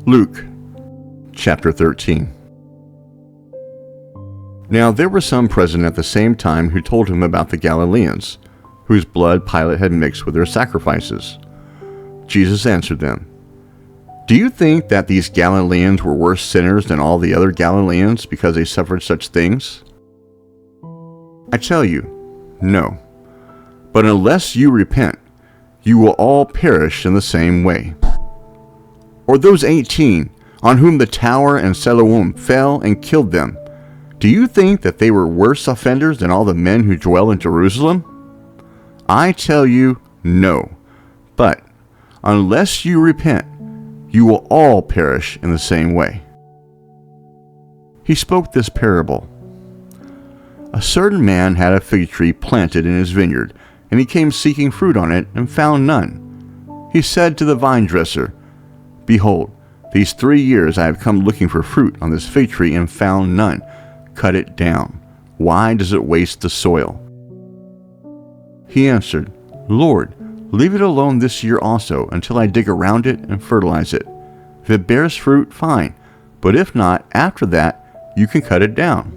Luke chapter 13. Now there were some present at the same time who told him about the Galileans, whose blood Pilate had mixed with their sacrifices. Jesus answered them, "Do you think that these Galileans were worse sinners than all the other Galileans because they suffered such things? I tell you, no. But unless you repent, you will all perish in the same way. Or those 18, on whom the tower and Siloam fell and killed them, do you think that they were worse offenders than all the men who dwell in Jerusalem? I tell you, no. But unless you repent, you will all perish in the same way." He spoke this parable. A certain man had a fig tree planted in his vineyard, and he came seeking fruit on it and found none. He said to the vine dresser, "Behold, these 3 years I have come looking for fruit on this fig tree and found none. Cut it down. Why does it waste the soil?" He answered, "Lord, leave it alone this year also, until I dig around it and fertilize it. If it bears fruit, fine, but if not, after that, you can cut it down."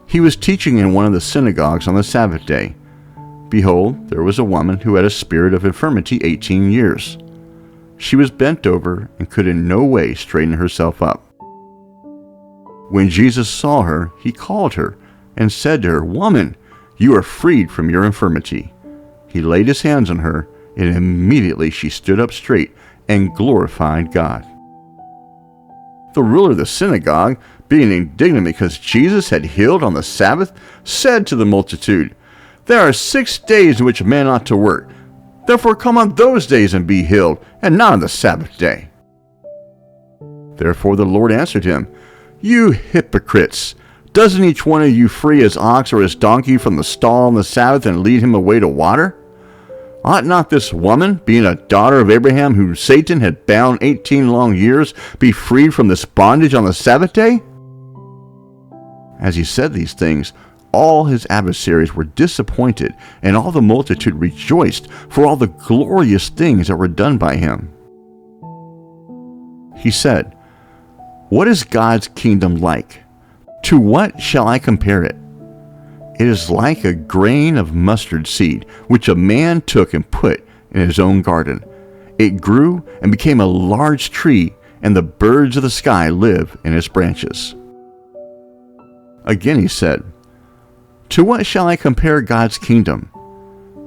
He was teaching in one of the synagogues on the Sabbath day. Behold, there was a woman who had a spirit of infirmity 18 years. She was bent over and could in no way straighten herself up. When Jesus saw her, he called her and said to her, "Woman, you are freed from your infirmity." He laid his hands on her, and immediately she stood up straight and glorified God. The ruler of the synagogue, being indignant because Jesus had healed on the Sabbath, said to the multitude, "There are 6 days in which men ought to work. Therefore come on those days and be healed, and not on the Sabbath day." Therefore the Lord answered him, "You hypocrites! Doesn't each one of you free his ox or his donkey from the stall on the Sabbath and lead him away to water? Ought not this woman, being a daughter of Abraham, whom Satan had bound 18 long years, be freed from this bondage on the Sabbath day?" As he said these things, all his adversaries were disappointed, and all the multitude rejoiced for all the glorious things that were done by him. He said, "What is God's kingdom like? To what shall I compare it? It is like a grain of mustard seed, which a man took and put in his own garden. It grew and became a large tree, and the birds of the sky live in its branches." Again he said, "To what shall I compare God's kingdom?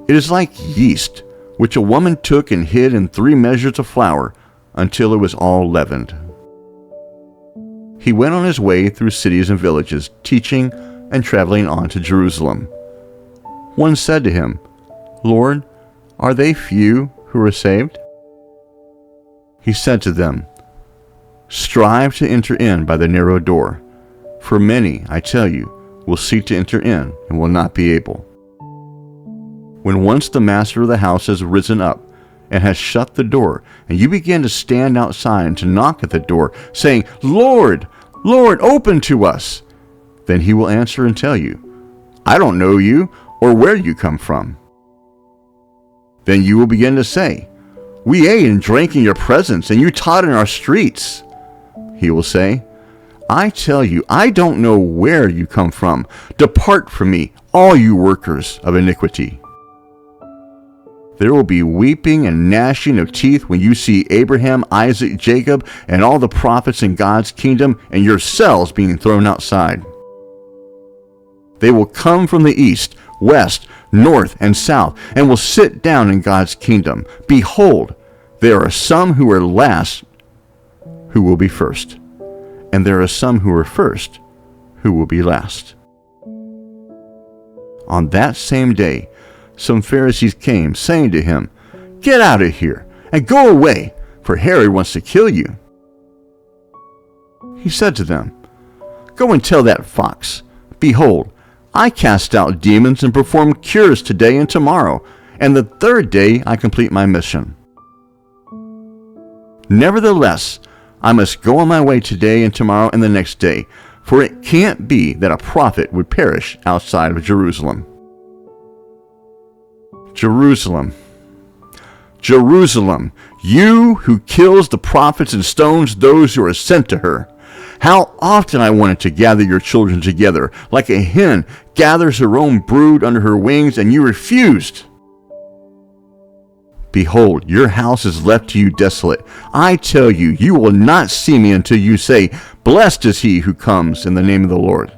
It is like yeast, which a woman took and hid in 3 measures of flour until it was all leavened." He went on his way through cities and villages, teaching and traveling on to Jerusalem. One said to him, "Lord, are they few who are saved?" He said to them, "Strive to enter in by the narrow door, for many, I tell you, will seek to enter in and will not be able. When once the master of the house has risen up and has shut the door, and you begin to stand outside and to knock at the door, saying, 'Lord, Lord, open to us,' then he will answer and tell you, 'I don't know you or where you come from.' Then you will begin to say, 'We ate and drank in your presence, and you taught in our streets.' He will say, 'I tell you, I don't know where you come from. Depart from me, all you workers of iniquity.' There will be weeping and gnashing of teeth when you see Abraham, Isaac, Jacob, and all the prophets in God's kingdom, and yourselves being thrown outside. They will come from the east, west, north, and south, and will sit down in God's kingdom. Behold, there are some who are last who will be first, and there are some who are first who will be last." On that same day, some Pharisees came, saying to him, "Get out of here, and go away, for Herod wants to kill you." He said to them, "Go and tell that fox, behold, I cast out demons and perform cures today and tomorrow, and the 3rd day I complete my mission. Nevertheless, I must go on my way today and tomorrow and the next day, for it can't be that a prophet would perish outside of Jerusalem." Jerusalem, Jerusalem, you who kills the prophets and stones those who are sent to her. How often I wanted to gather your children together, like a hen gathers her own brood under her wings, and you refused. Behold, your house is left to you desolate. I tell you, you will not see me until you say, Blessed is he who comes in the name of the Lord.